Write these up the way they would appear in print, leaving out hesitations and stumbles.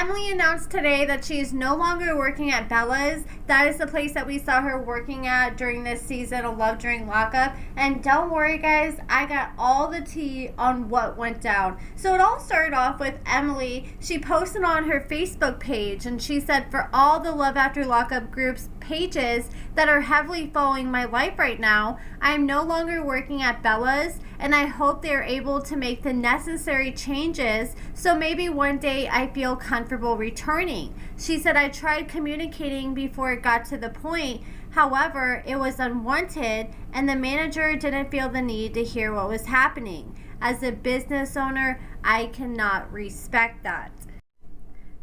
Emily announced today that she is no longer working at Bella's. That is the place that we saw her working at during this season of Love during Lockup. And don't worry, guys, I got all the tea on what went down. So it all started off with Emily. She posted on her Facebook page, and she said, for all the Love After Lockup groups pages that are heavily following my life right now, I'm no longer working at Bella's, and I hope they're able to make the necessary changes so maybe one day I feel comfortable returning. She said, I tried communicating before it got to the point. However, it was unwanted, and the manager didn't feel the need to hear what was happening. As a business owner, I cannot respect that.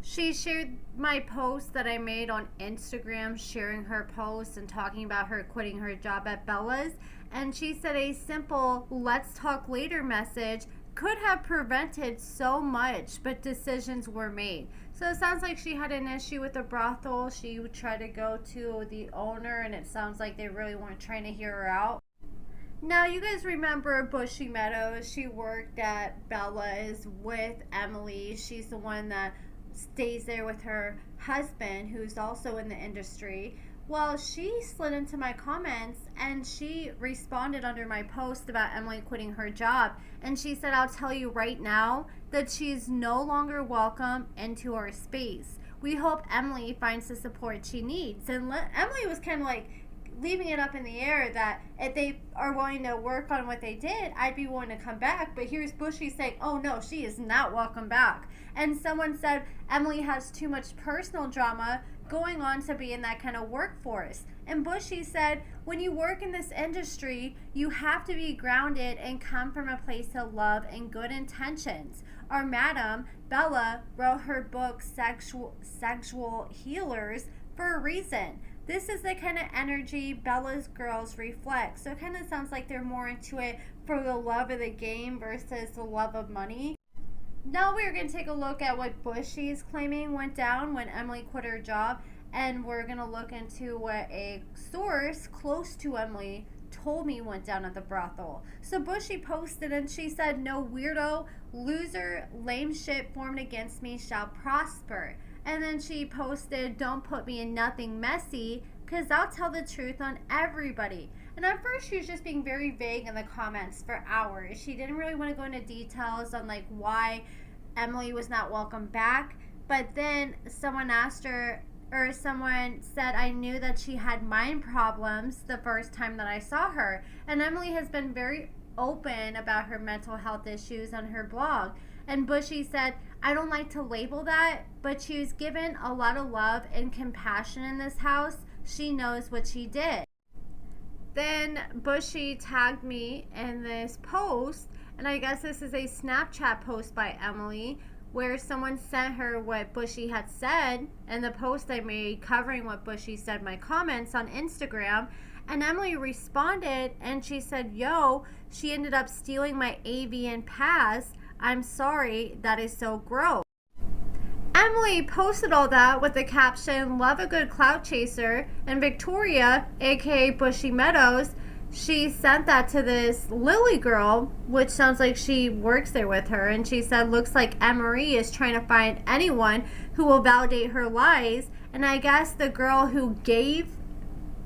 She shared my post that I made on Instagram, sharing her post and talking about her quitting her job at Bella's. And she said a simple "let's talk later" message could have prevented so much, but decisions were made. So it sounds like she had an issue with the brothel. She tried to go to the owner, and it sounds like they really weren't trying to hear her out. Now, you guys remember Bushy Meadows. She worked at Bella's with Emily. She's the one that stays there with her husband, who's also in the industry. Well, she slid into my comments and she responded under my post about Emily quitting her job. And she said, I'll tell you right now that she's no longer welcome into our space. We hope Emily finds the support she needs. And Emily was kind of like leaving it up in the air that if they are willing to work on what they did, I'd be willing to come back. But here's Bushy saying, oh no, she is not welcome back. And someone said Emily has too much personal drama going on to be in that kind of workforce. And Bushy said, when you work in this industry, you have to be grounded and come from a place of love and good intentions. Our madam, Bella, wrote her book, Sexual Healers, for a reason. This is the kind of energy Bella's girls reflect. So it kind of sounds like they're more into it for the love of the game versus the love of money. Now we're going to take a look at what Bushy is claiming went down when Emily quit her job. And we're going to look into what a source close to Emily told me went down at the brothel. So Bushy posted and she said, no weirdo, loser, lame shit formed against me shall prosper. And then she posted, don't put me in nothing messy, because I'll tell the truth on everybody. And at first she was just being very vague in the comments for hours. She didn't really want to go into details on like why Emily was not welcome back. But then someone asked her, or someone said, I knew that she had mind problems the first time that I saw her. And Emily has been very open about her mental health issues on her blog. And Bushy said, I don't like to label that, but she was given a lot of love and compassion in this house. She knows what she did. Then Bushy tagged me in this post, and I guess this is a Snapchat post by Emily, where someone sent her what Bushy had said, and the post I made covering what Bushy said, my comments on Instagram. And Emily responded, and she said, yo, she ended up stealing my AVN pass. I'm sorry, that is so gross. Emily posted all that with the caption, love a good clout chaser, and Victoria, aka Bushy Meadows, she sent that to this Lily girl, which sounds like she works there with her, and she said, looks like Emery is trying to find anyone who will validate her lies. And I guess the girl who gave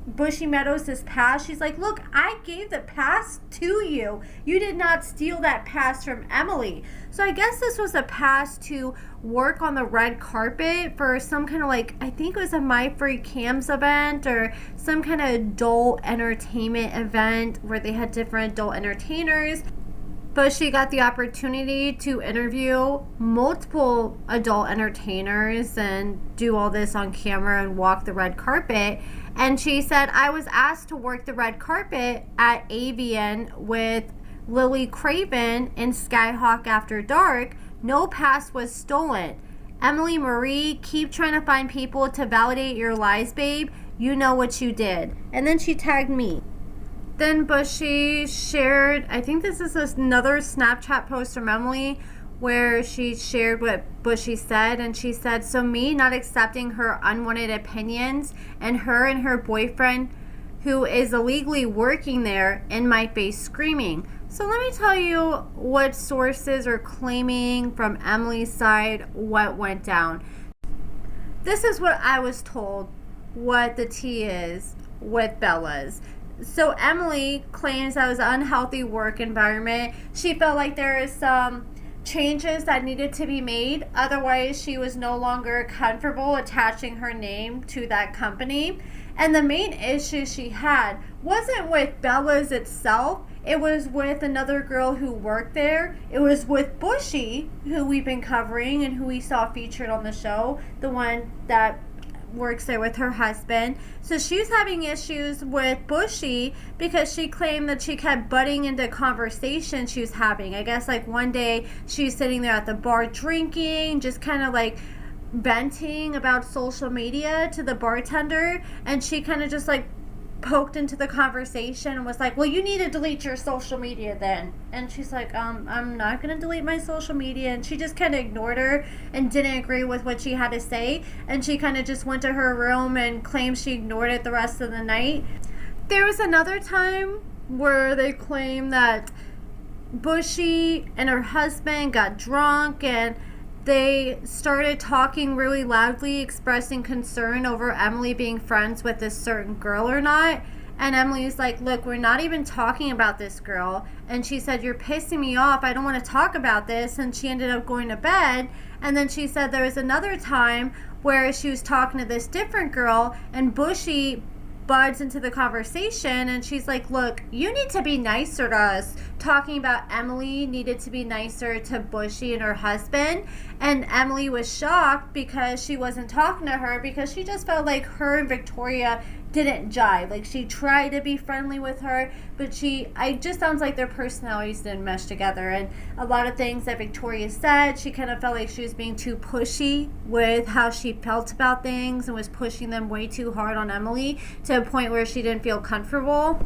Bushy Meadows his pass, she's like, look, I gave the pass to you. You did not steal that pass from Emily. So I guess this was a pass to work on the red carpet for some kind of like, I think it was a My Free Cams event or some kind of adult entertainment event where they had different adult entertainers. But she got the opportunity to interview multiple adult entertainers and do all this on camera and walk the red carpet. And she said, I was asked to work the red carpet at Avian with Lily Craven in Skyhawk After Dark. No pass was stolen. Emily Marie, keep trying to find people to validate your lies, babe. You know what you did. And then she tagged me. Then Bushy shared, I think this is another Snapchat post from Emily where she shared what Bushy said, and she said, so me not accepting her unwanted opinions and her boyfriend who is illegally working there in my face screaming. So let me tell you what sources are claiming from Emily's side what went down. this is what I was told what the tea is with Bella's. So Emily claims that it was an unhealthy work environment. She felt like there is some changes that needed to be made. Otherwise, she was no longer comfortable attaching her name to that company. And the main issue she had wasn't with Bella's itself. It was with another girl who worked there. It was with Bushy, who we've been covering and who we saw featured on the show. The one that works there with her husband. So she was having issues with Bushy because she claimed that she kept butting into conversations she was having. I guess like one day she was sitting there at the bar drinking, just kind of like venting about social media to the bartender, and she kind of just like poked into the conversation and was like, well, you need to delete your social media then. And she's like, I'm not going to delete my social media. And she just kind of ignored her and didn't agree with what she had to say. And she kind of just went to her room and claimed she ignored it the rest of the night. There was another time where they claimed that Bushy and her husband got drunk and they started talking really loudly, expressing concern over Emily being friends with this certain girl or not. And Emily's like, look, we're not even talking about this girl. And she said, you're pissing me off. I don't want to talk about this. And she ended up going to bed. And then she said there was another time where she was talking to this different girl and Bushy buds into the conversation, and she's like, look, you need to be nicer to us. Talking about Emily needed to be nicer to Bushy and her husband. And Emily was shocked because she wasn't talking to her, because she just felt like her and Victoria didn't jive. Like, she tried to be friendly with her, but it just sounds like their personalities didn't mesh together. And a lot of things that Victoria said, she kind of felt like she was being too pushy with how she felt about things and was pushing them way too hard on Emily to a point where she didn't feel comfortable.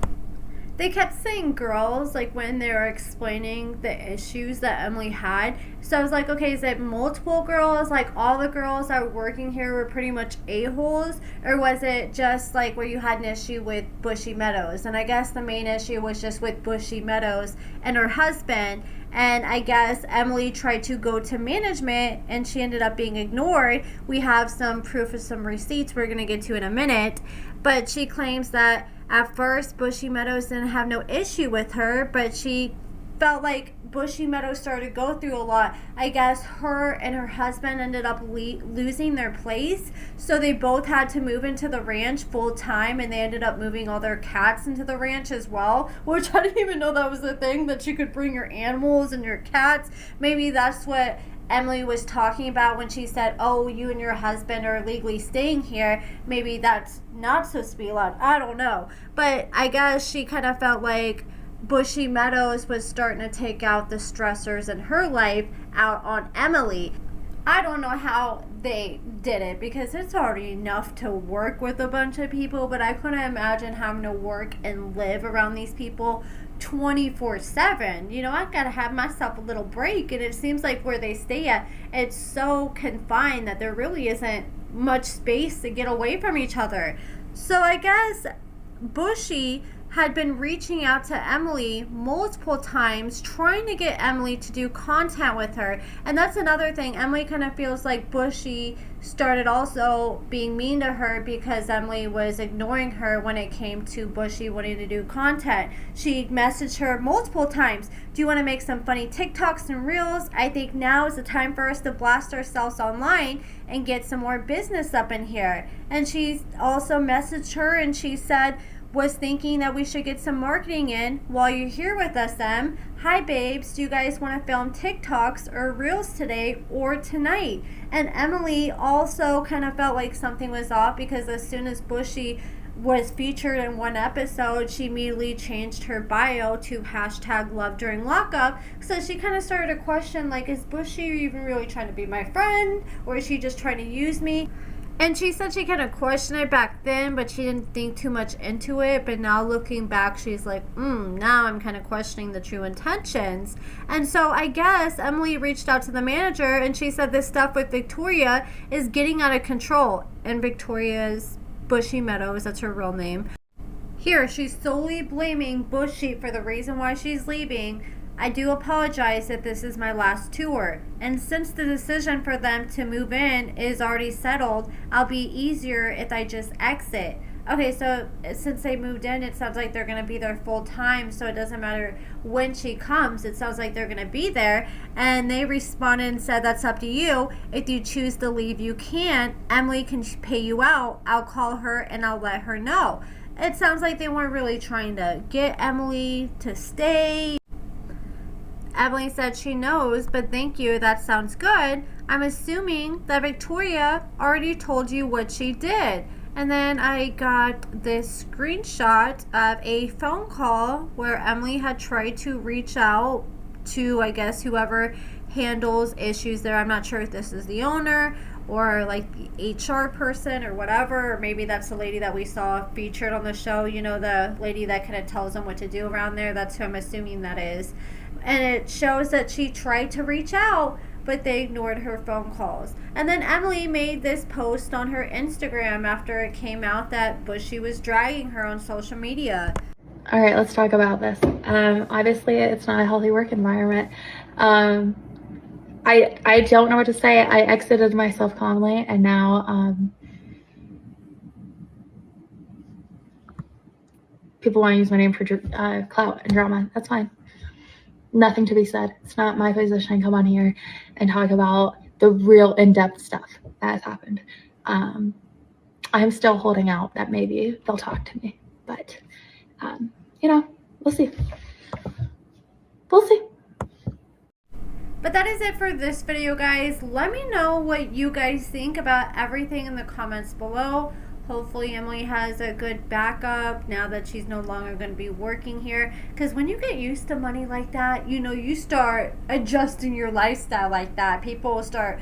They kept saying girls, like when they were explaining the issues that Emily had. So I was like, okay, is it multiple girls? Like all the girls that were working here were pretty much a-holes? Or was it just like where you had an issue with Bushy Meadows? And I guess the main issue was just with Bushy Meadows and her husband. And I guess Emily tried to go to management and she ended up being ignored. We have some proof of some receipts we're going to get to in a minute. But she claims that at first Bushy Meadows didn't have no issue with her, but she felt like Bushy Meadows started to go through a lot. I guess her and her husband ended up losing their place, so they both had to move into the ranch full time, and they ended up moving all their cats into the ranch as well, which I didn't even know that was a thing, that you could bring your animals and your cats. Maybe that's what Emily was talking about when she said, oh, you and your husband are legally staying here. Maybe that's not supposed to be allowed. I don't know. But I guess she kind of felt like Bushy Meadows was starting to take out the stressors in her life out on Emily. I don't know how they did it, because it's already enough to work with a bunch of people, but I couldn't imagine having to work and live around these people 24/7. You know, I gotta have myself a little break, and it seems like where they stay at, it's so confined that there really isn't much space to get away from each other. So I guess Bushy had been reaching out to Emily multiple times, trying to get Emily to do content with her. And that's another thing. Emily kind of feels like Bushy started also being mean to her because Emily was ignoring her when it came to Bushy wanting to do content. She messaged her multiple times. Do you want to make some funny TikToks and Reels? I think now is the time for us to blast ourselves online and get some more business up in here. And she also messaged her and she said, was thinking that we should get some marketing in while you're here with us, Em. Hi, babes. Do you guys want to film TikToks or Reels today or tonight? And Emily also kind of felt like something was off, because as soon as Bushy was featured in one episode, she immediately changed her bio to #love during lockup. So she kind of started to question, like, is Bushy even really trying to be my friend, or is she just trying to use me? And she said she kind of questioned it back then, but she didn't think too much into it. But now looking back, she's like, now I'm kind of questioning the true intentions. And so I guess Emily reached out to the manager and she said this stuff with Victoria is getting out of control. And Victoria's Bushy Meadows, that's her real name. Here, she's solely blaming Bushy for the reason why she's leaving. I do apologize if this is my last tour, and since the decision for them to move in is already settled, I'll be easier if I just exit. Okay, so since they moved in, it sounds like they're going to be there full time, so it doesn't matter when she comes. It sounds like they're going to be there. And they responded and said, that's up to you. If you choose to leave, you can. Emily can pay you out. I'll call her and I'll let her know. It sounds like they weren't really trying to get Emily to stay. Emily said she knows, but thank you, that sounds good. I'm assuming that Victoria already told you what she did. And then I got this screenshot of a phone call where Emily had tried to reach out to, I guess, whoever handles issues there. I'm not sure if this is the owner or like the HR person or whatever, or maybe that's the lady that we saw featured on the show, you know, the lady that kind of tells them what to do around there. That's who I'm assuming that is. And it shows that she tried to reach out, but they ignored her phone calls. And then Emily made this post on her Instagram after it came out that Bushy was dragging her on social media. All right, let's talk about this. Obviously, it's not a healthy work environment. I don't know what to say. I exited myself calmly, and now people want to use my name for clout and drama. That's fine. Nothing to be said. It's not my position to come on here and talk about the real in-depth stuff that has happened. I'm still holding out that maybe they'll talk to me, but you know, we'll see. We'll see. But that is it for this video, guys. Let me know what you guys think about everything in the comments below. Hopefully Emily has a good backup now that she's no longer going to be working here. Because when you get used to money like that, you know, you start adjusting your lifestyle like that. People will start,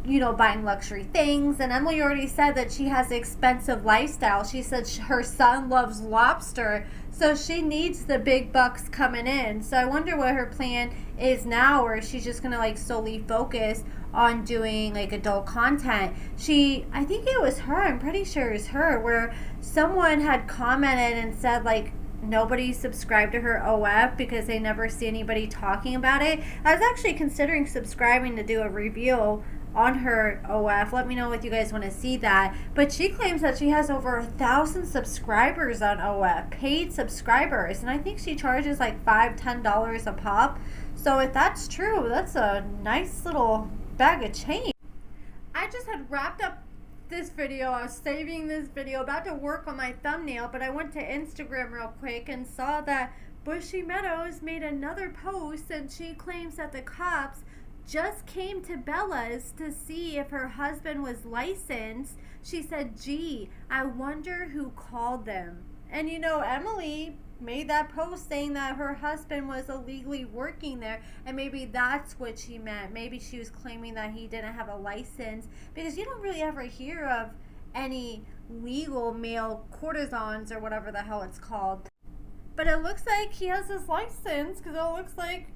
you know, buying luxury things. And Emily already said that she has an expensive lifestyle. She said her son loves lobster, so she needs the big bucks coming in. So I wonder what her plan is now, or if she's just going to like solely focus on doing like adult content. I think it was her, I'm pretty sure it was her, where someone had commented and said like nobody subscribed to her OF because they never see anybody talking about it. I was actually considering subscribing to do a review on her OF. Let me know if you guys want to see that. But she claims that she has over 1,000 subscribers on OF, paid subscribers, and I think she charges like $5-10 a pop. So if that's true, that's a nice little bag of change. I just had wrapped up this video. I was saving this video, about to work on my thumbnail, but I went to Instagram real quick and saw that Bushy Meadows made another post, and she claims that the cops just came to Bella's to see if her husband was licensed. She said, gee, I wonder who called them. And you know, Emily made that post saying that her husband was illegally working there, and maybe that's what she meant. Maybe she was claiming that he didn't have a license, because you don't really ever hear of any legal male courtesans or whatever the hell it's called. But it looks like he has his license, because it looks like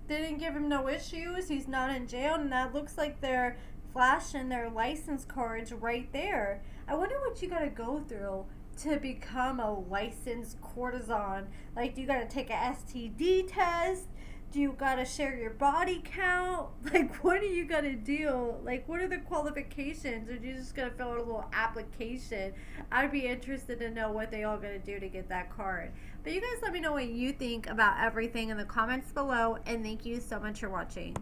they didn't give him no issues. He's not in jail, and that looks like they're flashing their license cards right there. I wonder what you gotta go through to become a licensed courtesan. Like, do you gotta take a STD test? Do you gotta share your body count? Like, what do you gotta do? Like, what are the qualifications? Or do you just gotta fill out a little application? I'd be interested to know what they all gotta do to get that card. But you guys let me know what you think about everything in the comments below, and thank you so much for watching.